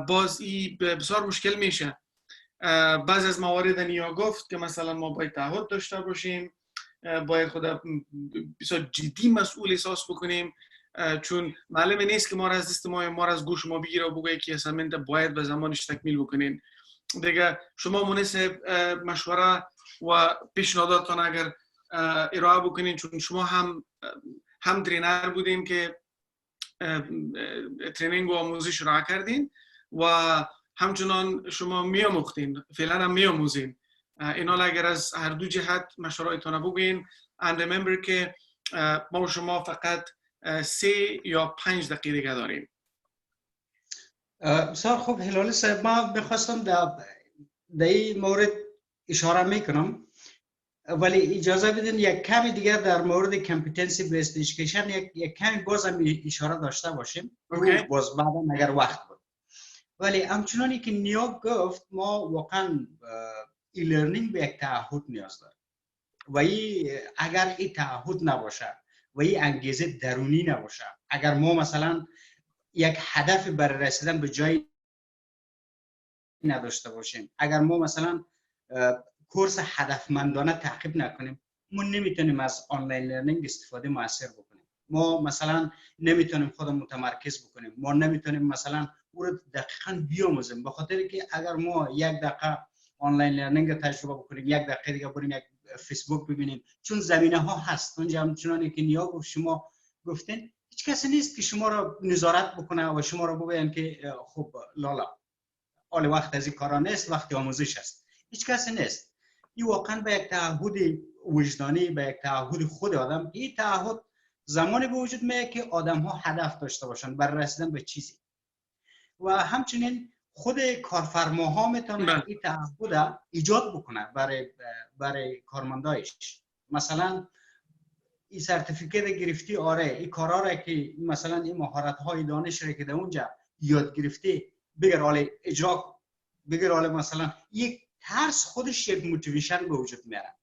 باز این بسیار مشکل میشه. بعض از موارد نیا گفت که مثلا ما باید تعهد داشته باشیم، باید خود بسیار جدی مسئول احساس بکنیم، چون معلومه نیست که ما را از دست ما را از گوش ما بگیره و بگه که اسایمنت باید به زمانش تکمیل بکنین. دیگه شما مونس مشوره و پیشنهاداتتان اگر ارائه بکنین، چون شما هم ترینر بودین که ترینینگ و آموزش را کردین و همچنان شما میاموختین، فعلا هم میاموزین. اینا اگر از هر دو جهت مشوره‌تان بگین. and remember که ما و شما فقط 3 یا 5 دقیقه دیگه داریم. بسیار خوب هلالی صاحب، ما بخواستم در این مورد اشاره میکنم، ولی اجازه بدین یک کمی دیگه در مورد کامپیتنسی بیسد ایژوکیشن یک کمی بازم اشاره داشته باشیم. باز بعدا اگر وقت بود. ولی همچنانی که نیا گفت، ما واقعا ای لرنینگ به یک تعهد نیاز داریم و اگر این تعهد نباشه و این انگیزه درونی نباشه، اگر ما مثلا یک هدف برای رسیدن به جای نداشته باشیم، اگر ما مثلا کورس هدفمندانه تعقیب نکنیم، ما نمیتونیم از آنلاین لرنینگ استفاده موثر بکنیم. ما مثلا نمیتونیم خودمون متمرکز بکنیم، ما نمیتونیم مثلا او رو دقیقاً بیاموزیم، به خاطر که اگر ما یک دقیقه آنلاین لرنینگ تجربه بکنیم، یک دقیقه دیگه بریم یک فیسبوک ببینیم، چون زمینه ها هست اونجا. همچنانی که نیا گفت، شما گفتین هیچ کسی نیست که شما را نظارت بکنه و شما را بگوین که خب لالا حال وقت از این کارا نیست، وقت آموزش است. هیچ کسی نیست. این واقعا به یک تعهد وجدانی، به یک تعهد خود آدم. این تعهد زمانی به وجود میاد که آدم ها هدف داشته باشند برای رسیدن به چیزی، و همچنین خود کارفرماها میتونن این تعهد ایجاد بکنن برای کارمندایش. مثلا این سرتیفیکیت گرفتی، آره این کارا را که مثلا این مهارت های دانش را که در اونجا یاد گرفتی بگر حال اجرا کن، بگر حال مثلا یک ترس خودش یک موتیویشن به وجود میاره.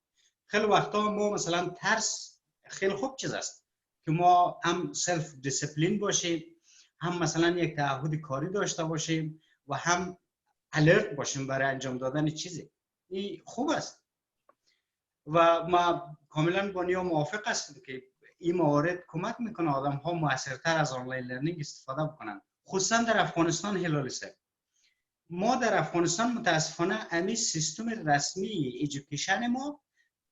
خیلی وقتا ما مثلا ترس خیلی خوب چیز است که ما هم سلف دیسپلین باشیم، هم مثلا یک تعهد کاری داشته باشیم و هم الرت باشیم برای انجام دادن چیزی. این خوب است و ما کاملا با نیا موافق هستیم که این موارد کمک میکنه آدم ها موثرتر از آنلاین لرنینگ استفاده بکنن. خصوصا در افغانستان هلالی صاحب، ما در افغانستان متاسفانه امی سیستم رسمی ایژوکیشن ما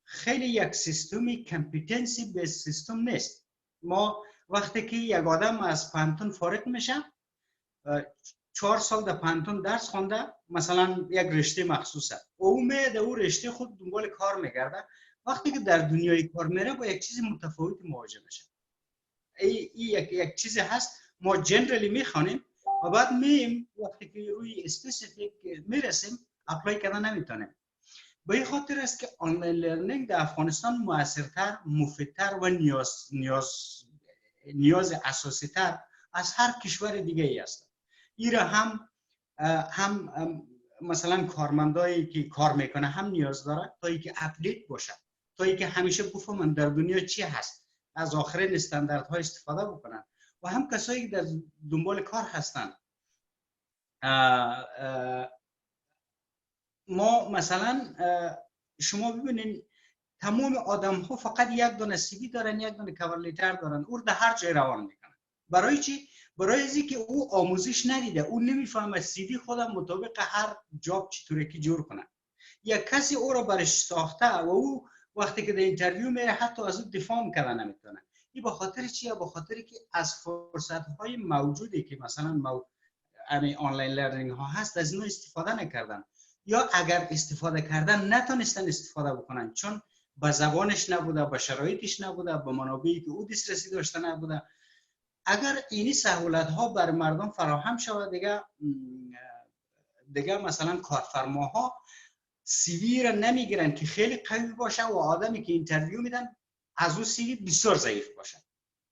خیلی یک سیستمی کامپیتنسی به سیستم نیست. ما وقتی که یک آدم از پانتون فارغ میشه، 4 سال در پانتون درس خونده، مثلا یک رشته مخصوصه، او میاد او رشته خود دنبال کار میگرده، وقتی که در دنیای کار میره با یک چیز متفاوت مواجه میشه. این یک چیزی هست ما جنرالی میخوانیم و بعد میم وقتی که روی اسپسیفیک میرسیم اپلای کردن نمیتونیم. به این خاطر است که آنلاین لرنینگ در افغانستان موثرتر، مفیدتر و نیاز اساسی تر از هر کشور دیگه ای است. این را هم مثلا کارمندایی که کار میکنه هم نیاز داره تا اینکه اپدیت باشه، تا اینکه همیشه بفهمن در دنیا چی هست، از آخرین استانداردها استفاده بکنن، و هم کسایی که در دنبال کار هستن. ما مثلا شما ببینید تمام آدم ها فقط یک دونه سی وی دارن، یک دونه کاور لیتر دارن، او در هر جای روان میکنن. برای چی؟ برای اینکه او آموزش ندیده، او نمیفهمه سی وی خودم مطابق هر جاب چطوری که جور کنه. یک کسی او را برش ساخته و او وقتی که در اینترویو میره حتی از او دفاع کردن نمیتونه. این به خاطر چیه؟ به خاطر که از فرصت های موجودی که مثلا آنلاین لرنینگ ها هست از اینو استفاده نکردن، یا اگر استفاده کردن نتونستن استفاده بکنن، چون به زبانش نبوده، به شرایطش نبوده، به منابعی که او دسترسی داشته نبوده. اگر اینی سهولت ها بر مردم فراهم شود، دیگه مثلا کارفرماها سی وی را نمیگیرن که خیلی قوی باشه و آدمی که اینترویو میدن از اون سی وی بسیار ضعیف باشه.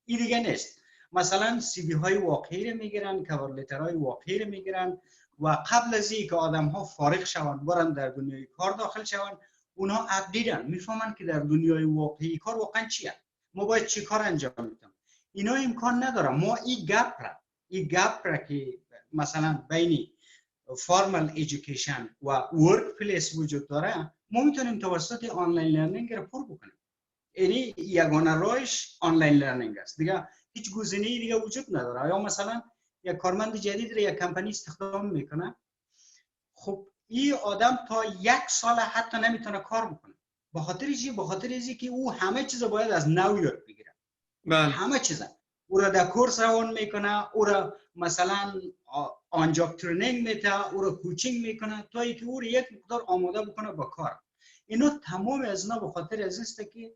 این دیگه نیست. مثلا سی وی های واقعی را میگیرن، کاور لیتر های واقعی را میگیرن و قبل از اینکه آدم ها فارغ شوند برن در دنیای کار داخل شوند، اونها اپدیتن، میفهمن که در دنیای واقعی کار واقعا چیه، ما باید چی کار انجام بدیم. اینا امکان نداره. ما این گپ را که مثلا بین فارمال ایژوکیشن و ورک پلیس وجود داره، ما میتونیم توسط آنلاین لرنینگ رو پر بکنیم. یعنی یگانه راهش آنلاین لرنینگ است، دیگه هیچ گزینه‌ای دیگه وجود نداره. یا مثلا یک کارمند جدید رو یک کمپانی استخدام میکنه، خب این آدم تا 1 سال حتی نمیتونه کار بکنه. به خاطر چی؟ به خاطر اینکه او همه چیز باید از نو یاد بگیره. همه چیز او را در کورس روان میکنه، او را مثلا آن جاب ترینینگ میده، او را کوچینگ میکنه تا اینکه او را یک مقدار آماده بکنه با کار. اینو تمام از اینا به خاطر از است که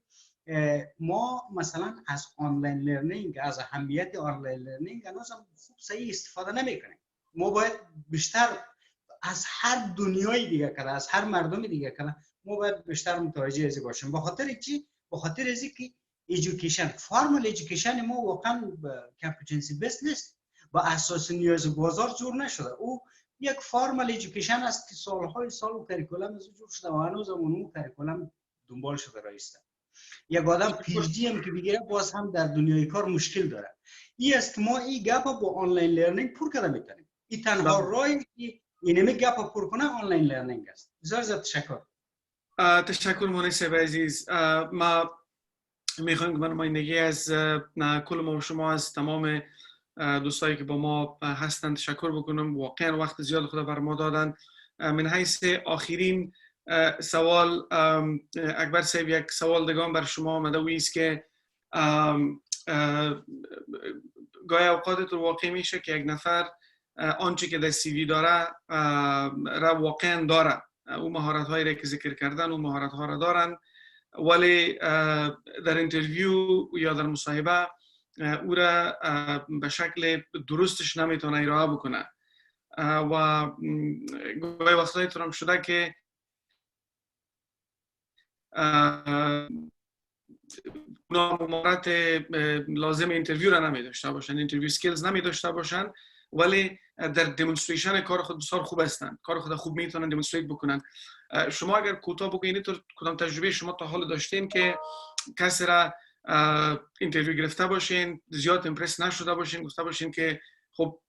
ما مثلا از آنلاین لرنینگ، از اهمیت آنلاین لرنینگ هنوز خوب صحیح استفاده نمیکنیم. ما باید بیشتر از هر دنیای دیگه کده، از هر مردم دیگه کده، ما باید بیشتر متوجه ازی باشیم. به خاطر چی؟ به خاطر ازی که ایژوکیشن، فارمال ایژوکیشن ما واقعا کامپیتنسی بیس نیست، با اساس نیاز بازار جور نشده. او یک فارمال ایژوکیشن است که سالهای سال و کریکولم از جور شده و هنوز اون کریکولم دنبال شده رایسته. یک آدم پی‌اچ‌دی هم که بگیره باز هم در دنیای کار مشکل داره. این است که ما این گپ با آنلاین لرنینگ پر کرده میتونیم. این تنها راهی که اینمی گپ پر کنه آنلاین لرنینگ است. بسیار تشکر. تشکر مونس عزیز. ما میخوایم که نمایندگی از کل ما و شما، از تمام دوستایی که با ما هستند تشکر بکنم. واقعا وقت زیاد خدا بر ما دادن. من حیث آخرین سوال اکبر صاحب، یک سوال دگان بر شما آمده و است که گاهی اوقات تو واقع میشه که یک نفر آنچه که در سی وی داره را واقعا داره، اون مهارت هایی را که ذکر کردن اون مهارت ها را دارن، ولی در اینترویو یا در مصاحبه او را به شکل درستش نمیتونه ارائه بکنه و گاهی وقتایی طورم شده که مهارت لازم اینترویو را نمی داشته باشن، اینترویو سکیلز نمی داشته باشن، ولی در دیمونستریشن کار خود بسیار خوب هستند، کار خود خوب میتونن دیمونستریت بکنن. شما اگر کوتاه بگویید تو کدام تجربه شما تا حال داشتین که کسی را اینترویو گرفته باشین، زیاد امپرس نشده باشین، گفته باشین که خب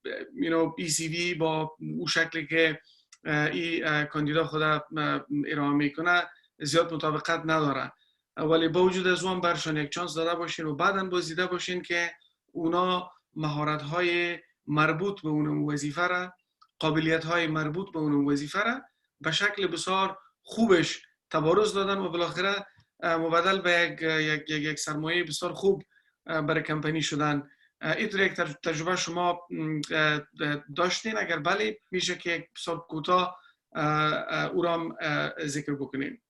ای سی وی با اون شکلی که این کاندیدا خود ارائه میکنه زیاد مطابقت نداره، ولی با وجود از اون برشان یک چانس داده باشین و بعداً بازدیده باشین که اونا مهارت‌های مربوط به اون وظیفه را، قابلیت‌های مربوط به اون وظیفه را به شکل بسیار خوبش تبارز دادن و بالاخره مبدل به یک سرمایه بسیار خوب برای کمپانی شدن. اینطور یک تجربه شما داشتین؟ اگر بله میشه که بسیار کوتاه او را ذکر بکنین.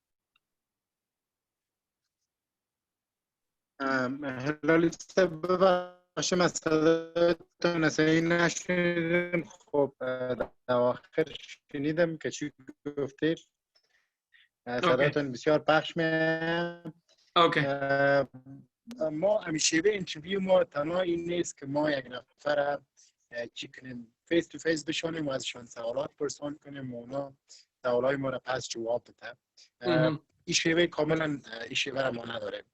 هلالی صاحب ببخشید مسئله‌تون صحیح نشنیدم. خب در آخر شنیدم که چی گفتید. صداتون بسیار پخش میاد. ما همیشه به اینترویو ما تنها این نیست که ما یک نفر چی کنیم فیس تو فیس بشونیم و ازشان سوالات پرسان کنیم و اونا سوالای ما را پس جواب بده. این شیوه کاملا این شیوه را ما نداریم.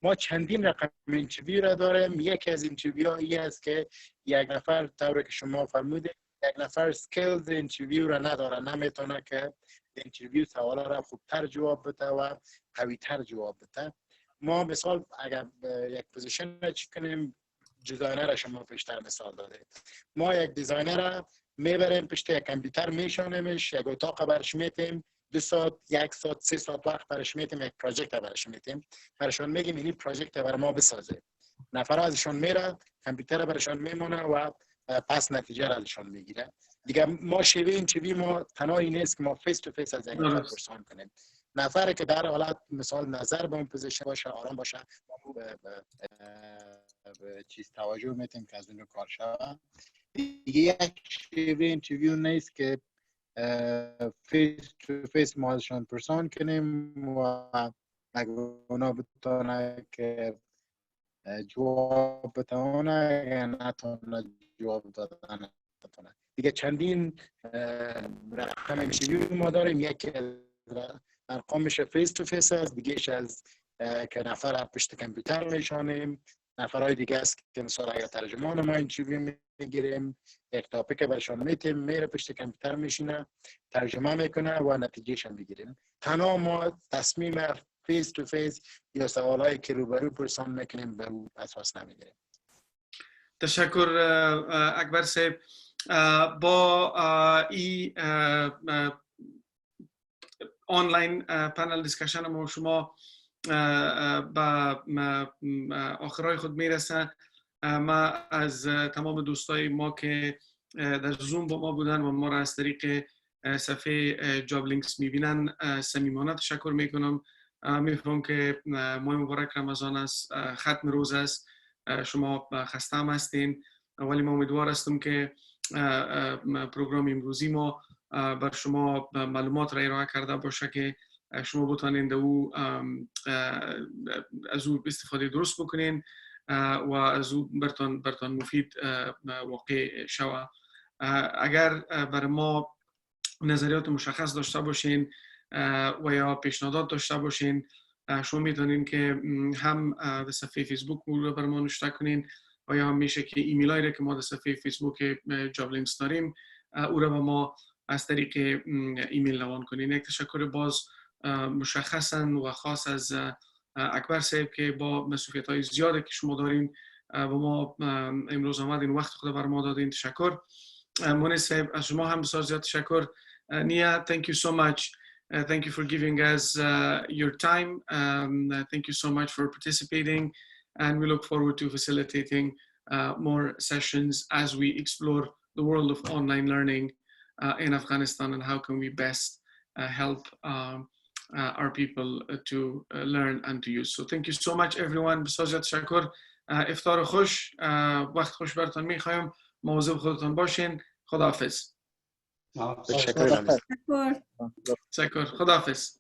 ما چندین رقم اینترویو را داریم. یکی از اینترویو این است که یک نفر طوری که شما فرمودید یک نفر سکیلز اینترویو را نداره، نمیتونه که اینترویو سوالا را خوبتر جواب بده و قوی‌تر جواب بده. ما مثال اگر یک پوزیشن را چی کنیم، دیزاینر را شما پیشتر مثال داده، ما یک دیزاینر را میبریم پشت یک کامپیوتر میشونیمش، یک اتاق برش میتیم، 2 ساعت 1 ساعت 3 ساعت وقت برش میتیم، یک پروژکت برش میتیم، برشون میگیم این پروژکت برای ما بسازه. نفر ازشون میره، کامپیوتر برشون میمونه و پس نتیجه را ازشون میگیره. دیگه ما شیوه اینترویو ما تنها این نیست که ما فیس تو فیس از یک نفر پرسان کنیم. نفر که در حالت مثال نظر به اون پوزیشن باشه، آرام باشه، به چیز توجه میتیم که از اون کار شود. دیگه یک شیوه اینترویو نیست که فیس تو فیس ما ازشان پرسان کنیم و اگر اونا بتونه که جواب بتونه یا نتونه جواب دادن بتونه. دیگه چندین رقم اینترویو ما داریم. یکی ارقامش فیس تو فیس است، دیگهش از که نفر پشت کامپیوتر میشانیم، نفرهای دیگه است که مثلا اگر ترجمان ما اینترویو میگیریم یک تاپیک برشان میتیم میره پشت کامپیوتر میشینه ترجمه میکنه و نتیجهش هم بگیریم. تنها ما تصمیم فیس تو فیس یا سوالایی که روبرو پرسان میکنیم به اون اساس نمیگیریم. تشکر اکبر صاحب. با این آنلاین پنل دیسکشن ما شما به آخرای خود میرسه. ما از تمام دوستای ما که در زوم با ما بودن و ما را از طریق صفحه جاب لینکس میبینن صمیمانه تشکر میکنم. میفهمم که ماه مبارک رمضان است، ختم روز است، شما خسته هم هستین، ولی ما امیدوار هستم که پروگرام امروزی ما بر شما معلومات را ارائه کرده باشه که شما بتانید از او استفاده درست بکنین و از او برتان مفید واقع شوه. اگر برای ما نظریات مشخص داشته باشین و یا پیشنهادات داشته باشین، شما میتونین که هم در صفحه فیسبوک رو برای ما نشته کنین و یا هم میشه که ایمیل هایی که ما در صفحه فیسبوک جاب لینکس داریم او رو به ما از طریق ایمیل روان کنین. یک تشکر باز مشخصا و خاص از اکبر صاحب که با مسئولیت های زیاده که شما دارین و ما امروز آمدین وقت خود بر ما دادین. تشکر. مونس صاحب از شما هم بسیار زیاد تشکر. Nia, thank you so much. Thank you for giving us your time. Thank you so much for participating, and we look forward to facilitating more sessions as we explore the world of online learning in Afghanistan and how can we best help our people to learn and to use. So thank you so much everyone. بسیار زیاد تشکر. افطار خوش، وقت خوش براتون میخوایم. مواظب خودتون باشین. خداحافظ. تشکر. تشکر. خداحافظ.